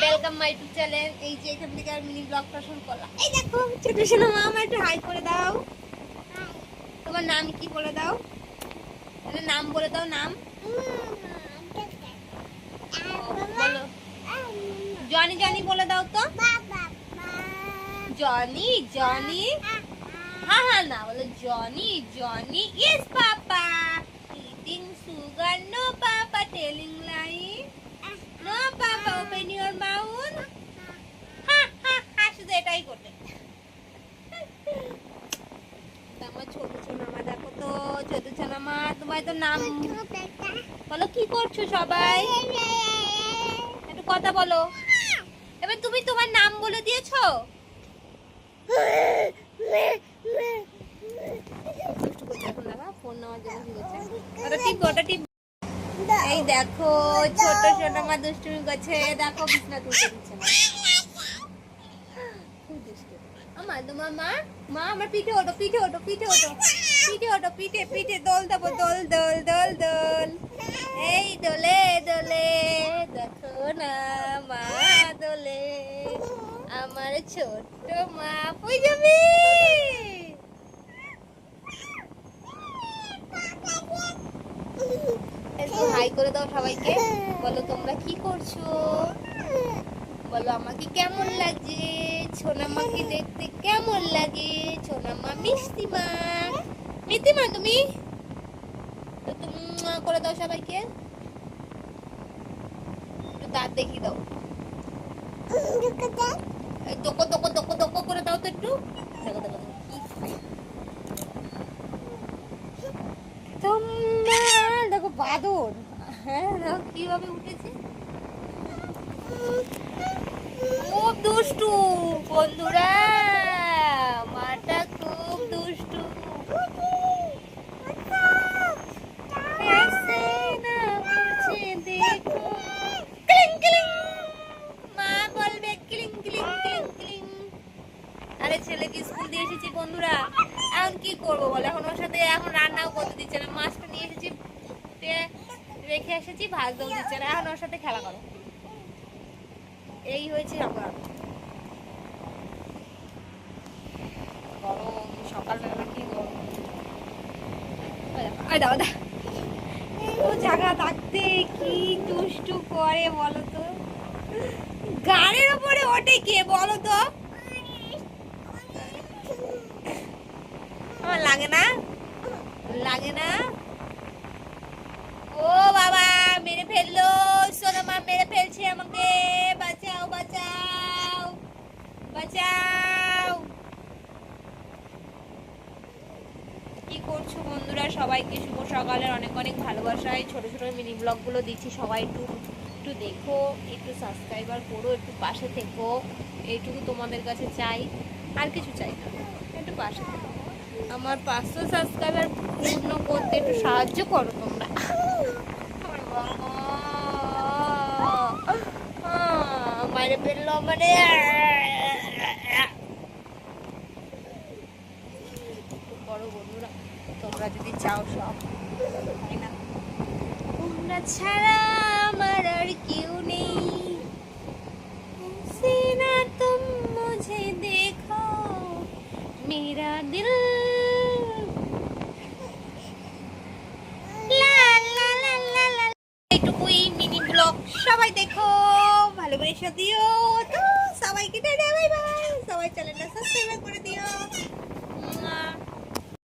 Welcome my to channel. এই যে এখান থেকে আর মিনি ব্লগটা শুরু করলাম। এই দেখো ছোট সোনা মা, আমার একটু হাই করে দাও। তোমার নাম কি বলে দাও, নাম বলে দাও, নাম বলো। জনি জনি বলে দাও তো। জনি জনি, হ্যাঁ হ্যাঁ না বলো Johnny Johnny. Yes papa, eating sugar, no papa telling lie, no papa open your mouth. হ্যাঁ হ্যাঁ হ্যাঁ, শুধু এটাই করবে। আমার ছোট সোনামা, দেখো তো ছোট সোনামা, তোমার তো নাম বলো। কি করছো সবাই, একটু কথা বলো। এবার তুমি তোমার নাম বলে দিয়েছো। এই দেখো ছোট সোনামা দুষ্টুমি করছে। দেখো বিছনা তুলতে দিচ্ছে না। আমার তোমার মা, মা আমার পিঠে ওঠো, পিঠে ওঠো, পিঠে ওঠো, পিঠে ওঠো, পিঠে পিঠে দোল দেবো, দোল দোল দোল দোল। এই দোলে দোলে দেখো না মা দোলে, আমার ছোট্ট মা কই যাবি। একটু হাই করে দাও সবাইকে, বলো তোমরা কি করছো, বলো আমাকে কেমন লাগছে, সোনামাকে দেখতে কেমন লাগে। সোনামা মিষ্টি মা, মিষ্টি মা তুমি তুমি করে দাও সবাইকে, একটু দাঁত দেখিয়ে দাও। দোকো দোকো দোকো দোকো করে দাও তো একটু। দেখো দেখো তোমরা দেখো বাদর, হ্যাঁ দেখো কিভাবে উঠেছে। খুব দুষ্টু বন্ধুরা, মাটা খুব দুষ্টু। মা বলবে ক্লিং ক্লিং ক্লিং ক্লিং। আরে ছেলেকে স্কুল দিয়ে এসেছি বন্ধুরা, এখন কি করবো বলো। এখন ওর সাথে এখন রান্নাও করতে দিচ্ছে না। মাছটা নিয়ে এসেছি, রেখে এসেছি, ভাজতেও দিচ্ছে না। এখন ওর সাথে খেলা করো, এই হয়েছে আমার গরম। সকালবেলা কি গরম, ও জায়গা থাকতে কি দুষ্টু করে বলো তো। গাড়ির উপরে ওঠে কে বলো তো। আমার লাগে না, লাগে না। ও বাবা মেরে ফেললো, সোনামা মেরে ফেলছে আমাকে, বাঁচাও বাঁচাও বাঁচাও। কি করছো বন্ধুরা, সবাইকে শুভ সকালের অনেক অনেক ভালোবাসায় ছোট ছোট মিনি ব্লগগুলো দিচ্ছি। সবাই একটু একটু দেখো, একটু সাবস্ক্রাইবার করো, একটু পাশে থেকো, এইটুকু তোমাদের কাছে চাই, আর কিছু চাই না। একটু পাশে থেকো, আমার 500 সাবস্ক্রাইবার পূর্ণ করতে একটু সাহায্য করো তোমরা। মাইরে ফেললো মানে। বড় বন্ধুরা তোমরা যদি চাও সব, তাই না? তোমরা ছাড়া আমার আর কেউ নেই, সিনা তুম মুঝে দেখো মেরা দিল। এইটুকুই মিনি ব্লগ, সবাই দেখো, ভালোবাসা দিও তো সবাইকে। টাটা বাই বাই, সবাই চ্যানেলটা সাবস্ক্রাইব করে দিও।